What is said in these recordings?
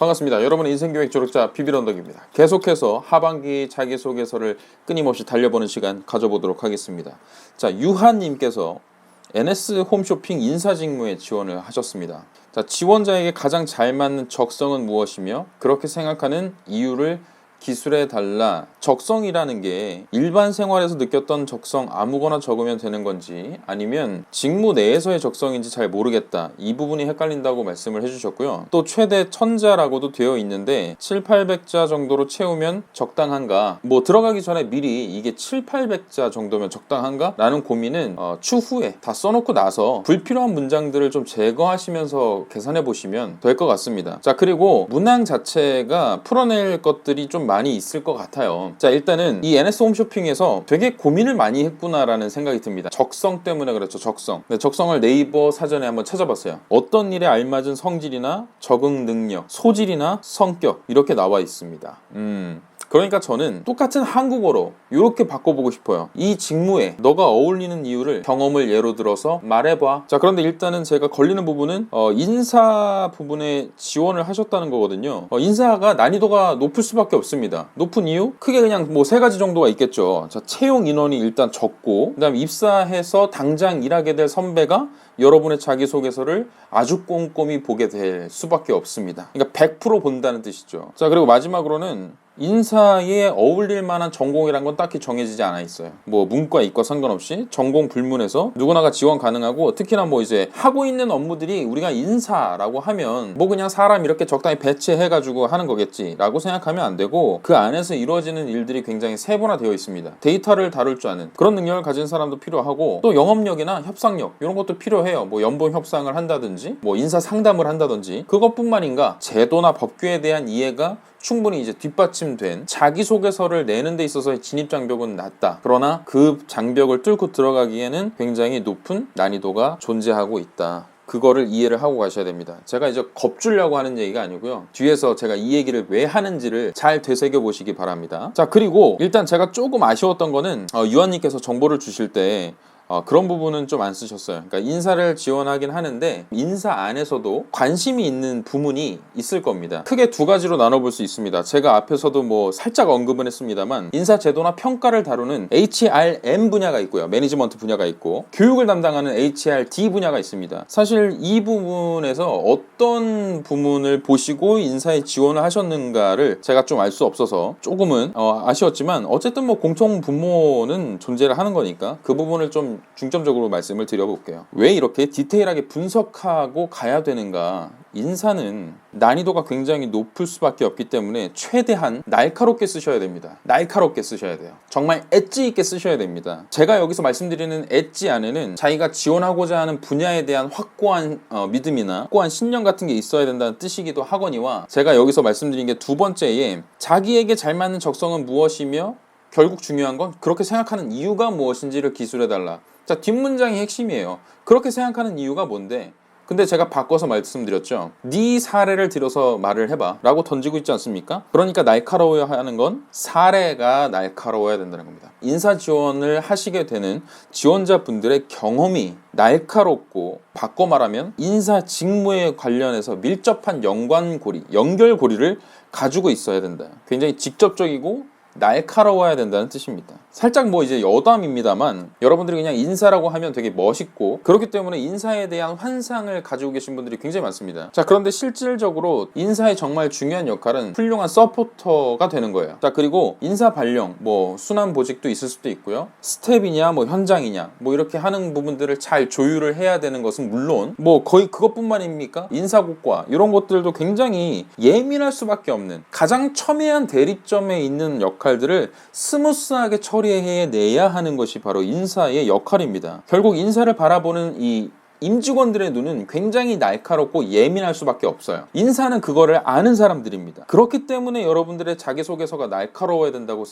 반갑습니다. 여러분의 인생교육 조력자 비비런덕입니다. 계속해서 하반기 자기소개서를 끊임없이 달려보는 시간 가져보도록 하겠습니다. 자, 유한님께서 NS 홈쇼핑 인사직무에 지원을 하셨습니다. 자, 지원자에게 가장 잘 맞는 적성은 무엇이며 그렇게 생각하는 이유를 기술해달라. 적성이라는 게 일반 생활에서 느꼈던 적성 아무거나 적으면 되는 건지 아니면 직무 내에서의 적성인지 잘 모르겠다. 이 부분이 헷갈린다고 말씀을 해주셨고요. 또 최대 1000자라고도 되어 있는데 7,800자 정도로 채우면 적당한가? 뭐 들어가기 전에 미리 이게 7,800자 정도면 적당한가? 라는 고민은 추후에 다 써놓고 나서 불필요한 문장들을 좀 제거하시면서 계산해 보시면 될 것 같습니다. 자, 그리고 문항 자체가 풀어낼 것들이 좀 많이 있을 것 같아요. 자, 일단은 이 NS 홈쇼핑에서 되게 고민을 많이 했구나라는 생각이 듭니다. 적성 때문에 그렇죠. 적성을 네이버 사전에 한번 찾아봤어요. 어떤 일에 알맞은 성질이나 적응 능력, 소질이나 성격 이렇게 나와 있습니다. 그러니까 저는 똑같은 한국어로 이렇게 바꿔보고 싶어요. 이 직무에 너가 어울리는 이유를 경험을 예로 들어서 말해봐. 자, 그런데 일단은 제가 걸리는 부분은 인사 부분에 지원을 하셨다는 거거든요. 인사가 난이도가 높을 수밖에 없습니다. 높은 이유? 크게 그냥 뭐 3가지 정도가 있겠죠. 자, 채용 인원이 일단 적고, 그 다음 입사해서 당장 일하게 될 선배가 여러분의 자기소개서를 아주 꼼꼼히 보게 될 수밖에 없습니다. 그러니까 100% 본다는 뜻이죠. 자, 그리고 마지막으로는 인사에 어울릴 만한 전공이란 건 딱히 정해지지 않아 있어요. 뭐 문과 이과 상관없이 전공 불문해서 누구나가 지원 가능하고, 특히나 뭐 이제 하고 있는 업무들이 우리가 인사라고 하면 뭐 그냥 사람 이렇게 적당히 배치해가지고 하는 거겠지 라고 생각하면 안 되고, 그 안에서 이루어지는 일들이 굉장히 세분화되어 있습니다. 데이터를 다룰 줄 아는 그런 능력을 가진 사람도 필요하고, 또 영업력이나 협상력 이런 것도 필요해요. 뭐 연봉 협상을 한다든지 뭐 인사 상담을 한다든지. 그것뿐만인가 제도나 법규에 대한 이해가 충분히 이제 뒷받침된 자기소개서를 내는 데 있어서의 진입장벽은 낮다. 그러나 그 장벽을 뚫고 들어가기에는 굉장히 높은 난이도가 존재하고 있다. 그거를 이해를 하고 가셔야 됩니다. 제가 이제 겁주려고 하는 얘기가 아니고요. 뒤에서 제가 이 얘기를 왜 하는지를 잘 되새겨 보시기 바랍니다. 자, 그리고 일단 제가 조금 아쉬웠던 거는 유한님께서 정보를 주실 때 그런 부분은 좀 안 쓰셨어요. 그러니까 인사를 지원하긴 하는데 인사 안에서도 관심이 있는 부문이 있을 겁니다. 크게 2가지로 나눠볼 수 있습니다. 제가 앞에서도 뭐 살짝 언급은 했습니다만 인사 제도나 평가를 다루는 HRM 분야가 있고요. 매니지먼트 분야가 있고, 교육을 담당하는 HRD 분야가 있습니다. 사실 이 부분에서 어떤 부문을 보시고 인사에 지원을 하셨는가를 제가 좀 알 수 없어서 조금은 아쉬웠지만, 어쨌든 뭐 공통 분모는 존재를 하는 거니까 그 부분을 좀 중점적으로 말씀을 드려볼게요. 왜 이렇게 디테일하게 분석하고 가야 되는가? 인사는 난이도가 굉장히 높을 수밖에 없기 때문에 최대한 날카롭게 쓰셔야 됩니다. 날카롭게 쓰셔야 돼요. 정말 엣지 있게 쓰셔야 됩니다. 제가 여기서 말씀드리는 엣지 안에는 자기가 지원하고자 하는 분야에 대한 확고한 믿음이나 확고한 신념 같은 게 있어야 된다는 뜻이기도 하거니와, 제가 여기서 말씀드린 게 2번째에 자기에게 잘 맞는 적성은 무엇이며 결국 중요한 건 그렇게 생각하는 이유가 무엇인지를 기술해달라. 자, 뒷문장이 핵심이에요. 그렇게 생각하는 이유가 뭔데? 근데 제가 바꿔서 말씀드렸죠. 네 사례를 들어서 말을 해봐 라고 던지고 있지 않습니까? 그러니까 날카로워야 하는 건 사례가 날카로워야 된다는 겁니다. 인사 지원을 하시게 되는 지원자분들의 경험이 날카롭고, 바꿔 말하면 인사 직무에 관련해서 밀접한 연결고리를 가지고 있어야 된다. 굉장히 직접적이고 날카로워야 된다는 뜻입니다. 살짝 뭐 이제 여담입니다만, 여러분들이 그냥 인사라고 하면 되게 멋있고, 그렇기 때문에 인사에 대한 환상을 가지고 계신 분들이 굉장히 많습니다. 자, 그런데 실질적으로 인사의 정말 중요한 역할은 훌륭한 서포터가 되는 거예요. 자, 그리고 인사 발령, 뭐 순환 보직도 있을 수도 있고요. 스텝이냐 뭐 현장이냐 뭐 이렇게 하는 부분들을 잘 조율을 해야 되는 것은 물론, 뭐 거의 그것뿐만입니까? 인사고과 이런 것들도 굉장히 예민할 수밖에 없는, 가장 첨예한 대립점에 있는 역할들을 스무스하게 처리해내야 하는 것이 바로 인사의 역할입니다. 결국 인사를 바라보는 이 임직원들의 눈은 굉장히 날카롭고 예민할 수밖에 없어요. 인사는 그거를 아는 사람들입니다. 그렇기 때문에 여러분들의 자기소개서가 날카로워야 된다고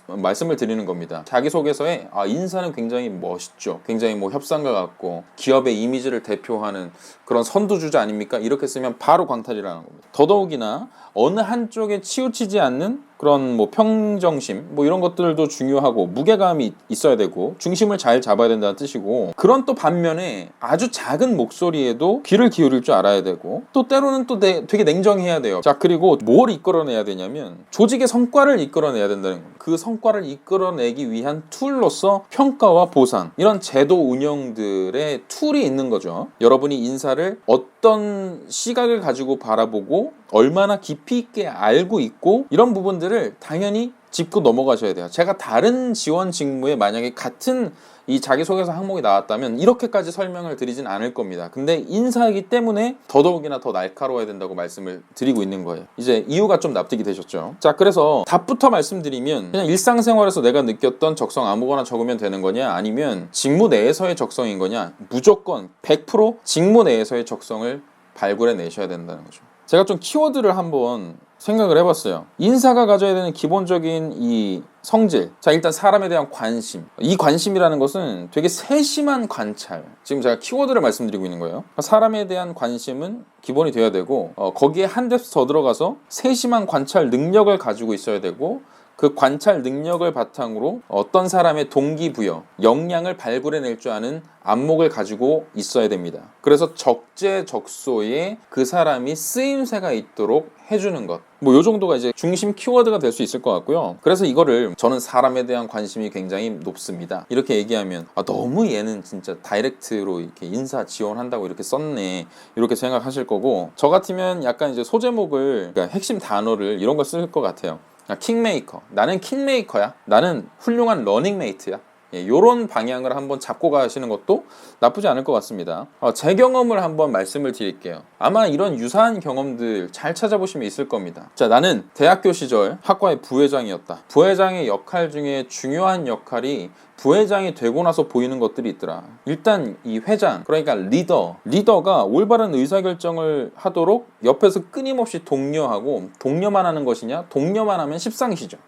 말씀을 드리는 겁니다. 자기소개서에 인사는 굉장히 멋있죠. 굉장히 뭐 협상가 같고 기업의 이미지를 대표하는 그런 선두주자 아닙니까? 이렇게 쓰면 바로 광탈이라는 겁니다. 더더욱이나 어느 한쪽에 치우치지 않는 그런 뭐 평정심 뭐 이런 것들도 중요하고 무게감이 있어야 되고 중심을 잘 잡아야 된다는 뜻이고, 그런 또 반면에 아주 작은 목소리에도 귀를 기울일 줄 알아야 되고, 또 때로는 또 되게 냉정해야 돼요. 자, 그리고 뭘 이끌어내야 되냐면 조직의 성과를 이끌어내야 된다는 겁니다. 그 성과를 이끌어내기 위한 툴로서 평가와 보상, 이런 제도 운영들의 툴이 있는 거죠. 여러분이 인사를 어떤 시각을 가지고 바라보고 얼마나 깊이 있게 알고 있고, 이런 부분들을 당연히 짚고 넘어가셔야 돼요. 제가 다른 지원 직무에 만약에 같은 이 자기소개서 항목이 나왔다면 이렇게까지 설명을 드리진 않을 겁니다. 근데 인사이기 때문에 더더욱이나 더 날카로워야 된다고 말씀을 드리고 있는 거예요. 이제 이유가 좀 납득이 되셨죠? 자, 그래서 답부터 말씀드리면, 그냥 일상생활에서 내가 느꼈던 적성 아무거나 적으면 되는 거냐, 아니면 직무 내에서의 적성인 거냐, 무조건 100% 직무 내에서의 적성을 발굴해 내셔야 된다는 거죠. 제가 좀 키워드를 한번 생각을 해봤어요. 인사가 가져야 되는 기본적인 이 성질. 자, 일단 사람에 대한 관심. 이 관심이라는 것은 되게 세심한 관찰. 지금 제가 키워드를 말씀드리고 있는 거예요. 사람에 대한 관심은 기본이 돼야 되고, 거기에 한 뎁스 더 들어가서 세심한 관찰 능력을 가지고 있어야 되고, 그 관찰 능력을 바탕으로 어떤 사람의 동기부여, 역량을 발굴해낼 줄 아는 안목을 가지고 있어야 됩니다. 그래서 적재적소에 그 사람이 쓰임새가 있도록 해주는 것. 뭐 요 정도가 이제 중심 키워드가 될 수 있을 것 같고요. 그래서 이거를 저는 사람에 대한 관심이 굉장히 높습니다, 이렇게 얘기하면 너무 얘는 진짜 다이렉트로 이렇게 인사 지원한다고 이렇게 썼네, 이렇게 생각하실 거고, 저 같으면 약간 이제 소제목을, 그러니까 핵심 단어를 이런 걸 쓸 것 같아요. 킹메이커. 나는 킹메이커야. 나는 훌륭한 러닝메이트야. 이런 방향을 한번 잡고 가시는 것도 나쁘지 않을 것 같습니다. 제 경험을 한번 말씀을 드릴게요. 아마 이런 유사한 경험들 잘 찾아보시면 있을 겁니다. 자, 나는 대학교 시절 학과의 부회장이었다. 부회장의 역할 중에 중요한 역할이 부회장이 되고 나서 보이는 것들이 있더라. 일단 이 회장, 그러니까 리더가 올바른 의사결정을 하도록 옆에서 끊임없이 독려하고, 독려만 하는 것이냐? 독려만 하면 십상시죠.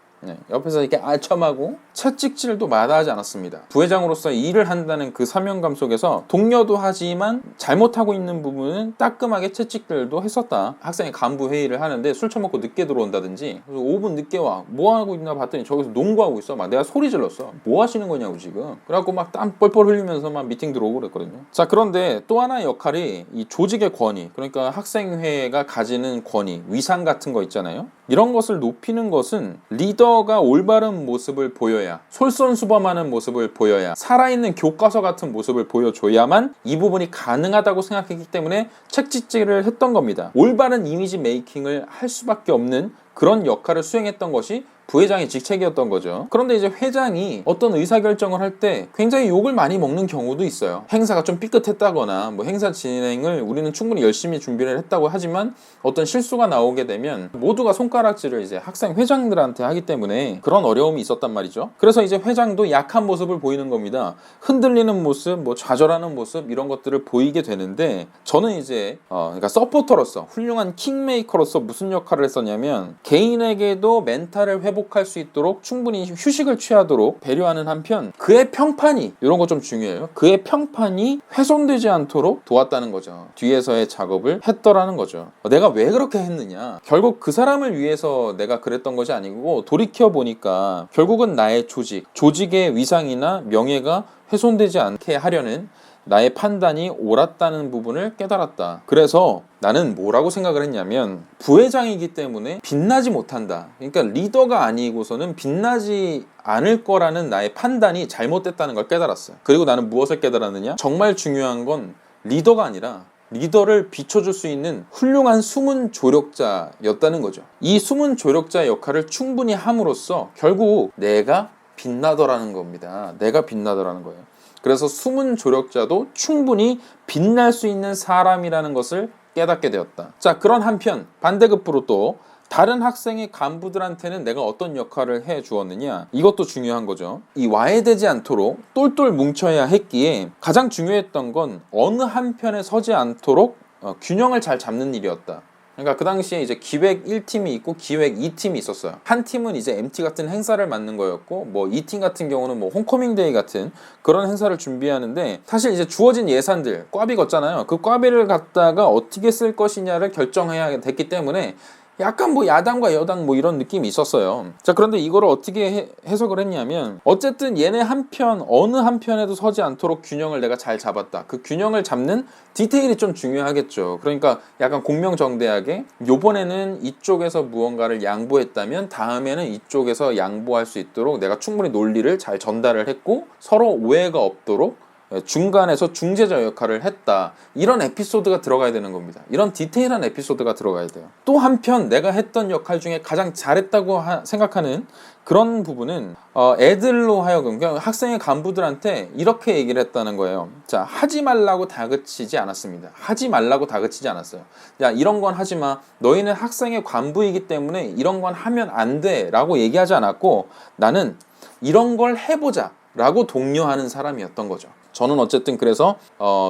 옆에서 이렇게 알첨하고 채찍질도 마다하지 않았습니다. 부회장으로서 일을 한다는 그 사명감 속에서 독려도 하지만 잘못하고 있는 부분은 따끔하게 채찍질도 했었다. 학생의 간부 회의를 하는데 술 처먹고 늦게 들어온다든지, 5분 늦게 와, 뭐 하고 있나 봤더니 저기서 농구하고 있어. 막 내가 소리 질렀어. 뭐 하시는 거냐고 지금. 그래갖고 막 땀 뻘뻘 흘리면서 막 미팅 들어오고 그랬거든요. 자, 그런데 또 하나의 역할이 이 조직의 권위, 그러니까 학생회가 가지는 권위, 위상 같은 거 있잖아요. 이런 것을 높이는 것은 리더가 올바른 모습을 보여야, 솔선수범하는 모습을 보여야, 살아있는 교과서 같은 모습을 보여줘야만 이 부분이 가능하다고 생각했기 때문에 책찍질을 했던 겁니다. 올바른 이미지 메이킹을 할 수밖에 없는 그런 역할을 수행했던 것이 부회장의 직책이었던 거죠. 그런데 이제 회장이 어떤 의사결정을 할 때 굉장히 욕을 많이 먹는 경우도 있어요. 행사가 좀 삐끗했다거나, 뭐 행사 진행을 우리는 충분히 열심히 준비를 했다고 하지만 어떤 실수가 나오게 되면 모두가 손가락질을 이제 학생 회장들한테 하기 때문에 그런 어려움이 있었단 말이죠. 그래서 이제 회장도 약한 모습을 보이는 겁니다. 흔들리는 모습, 뭐 좌절하는 모습, 이런 것들을 보이게 되는데, 저는 이제 그러니까 서포터로서, 훌륭한 킹메이커로서 무슨 역할을 했었냐면, 개인에게도 멘탈을 회복할 수 있도록 충분히 휴식을 취하도록 배려하는 한편, 그의 평판이, 이런 거 좀 중요해요. 그의 평판이 훼손되지 않도록 도왔다는 거죠. 뒤에서의 작업을 했더라는 거죠. 내가 왜 그렇게 했느냐? 결국 그 사람을 위해서 내가 그랬던 것이 아니고, 돌이켜보니까 결국은 나의 조직의 위상이나 명예가 훼손되지 않게 하려는 나의 판단이 옳았다는 부분을 깨달았다. 그래서 나는 뭐라고 생각을 했냐면, 부회장이기 때문에 빛나지 못한다. 그러니까 리더가 아니고서는 빛나지 않을 거라는 나의 판단이 잘못됐다는 걸 깨달았어요. 그리고 나는 무엇을 깨달았느냐? 정말 중요한 건 리더가 아니라 리더를 비춰줄 수 있는 훌륭한 숨은 조력자였다는 거죠. 이 숨은 조력자의 역할을 충분히 함으로써 결국 내가 빛나더라는 겁니다. 내가 빛나더라는 거예요. 그래서 숨은 조력자도 충분히 빛날 수 있는 사람이라는 것을 깨닫게 되었다. 자, 그런 한편 반대급부로 또 다른 학생의 간부들한테는 내가 어떤 역할을 해 주었느냐, 이것도 중요한 거죠. 이 와해되지 않도록 똘똘 뭉쳐야 했기에 가장 중요했던 건 어느 한편에 서지 않도록 균형을 잘 잡는 일이었다. 그러니까 그 당시에 이제 기획 1팀이 있고 기획 2팀이 있었어요. 한 팀은 이제 MT 같은 행사를 맡는 거였고, 뭐 2팀 같은 경우는 뭐 홈커밍 데이 같은 그런 행사를 준비하는데, 사실 이제 주어진 예산들, 꽈비 걷잖아요. 그 꽈비를 갖다가 어떻게 쓸 것이냐를 결정해야 됐기 때문에 약간 뭐 야당과 여당 뭐 이런 느낌이 있었어요. 자, 그런데 이거를 어떻게 해석을 했냐면 어쨌든 얘네 한편 어느 한편에도 서지 않도록 균형을 내가 잘 잡았다. 그 균형을 잡는 디테일이 좀 중요하겠죠. 그러니까 약간 공명정대하게 요번에는 이쪽에서 무언가를 양보했다면 다음에는 이쪽에서 양보할 수 있도록 내가 충분히 논리를 잘 전달을 했고 서로 오해가 없도록 중간에서 중재자 역할을 했다. 이런 에피소드가 들어가야 되는 겁니다. 이런 디테일한 에피소드가 들어가야 돼요. 또 한편 내가 했던 역할 중에 가장 잘했다고 생각하는 그런 부분은 애들로 하여금 그냥 학생의 간부들한테 이렇게 얘기를 했다는 거예요. 자, 하지 말라고 다그치지 않았습니다. 하지 말라고 다그치지 않았어요. 야, 이런 건 하지 마. 너희는 학생의 간부이기 때문에 이런 건 하면 안 돼 라고 얘기하지 않았고 나는 이런 걸 해보자 라고 독려하는 사람이었던 거죠. 저는 어쨌든 그래서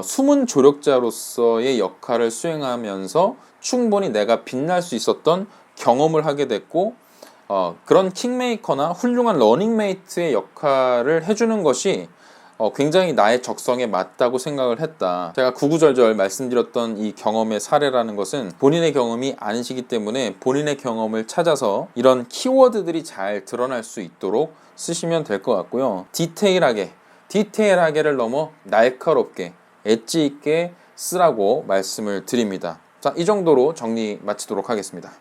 숨은 조력자로서의 역할을 수행하면서 충분히 내가 빛날 수 있었던 경험을 하게 됐고 그런 킹메이커나 훌륭한 러닝메이트의 역할을 해주는 것이 굉장히 나의 적성에 맞다고 생각을 했다. 제가 구구절절 말씀드렸던 이 경험의 사례라는 것은 본인의 경험이 아니시기 때문에 본인의 경험을 찾아서 이런 키워드들이 잘 드러날 수 있도록 쓰시면 될 것 같고요. 디테일하게를 넘어 날카롭게 엣지 있게 쓰라고 말씀을 드립니다. 자, 이 정도로 정리 마치도록 하겠습니다.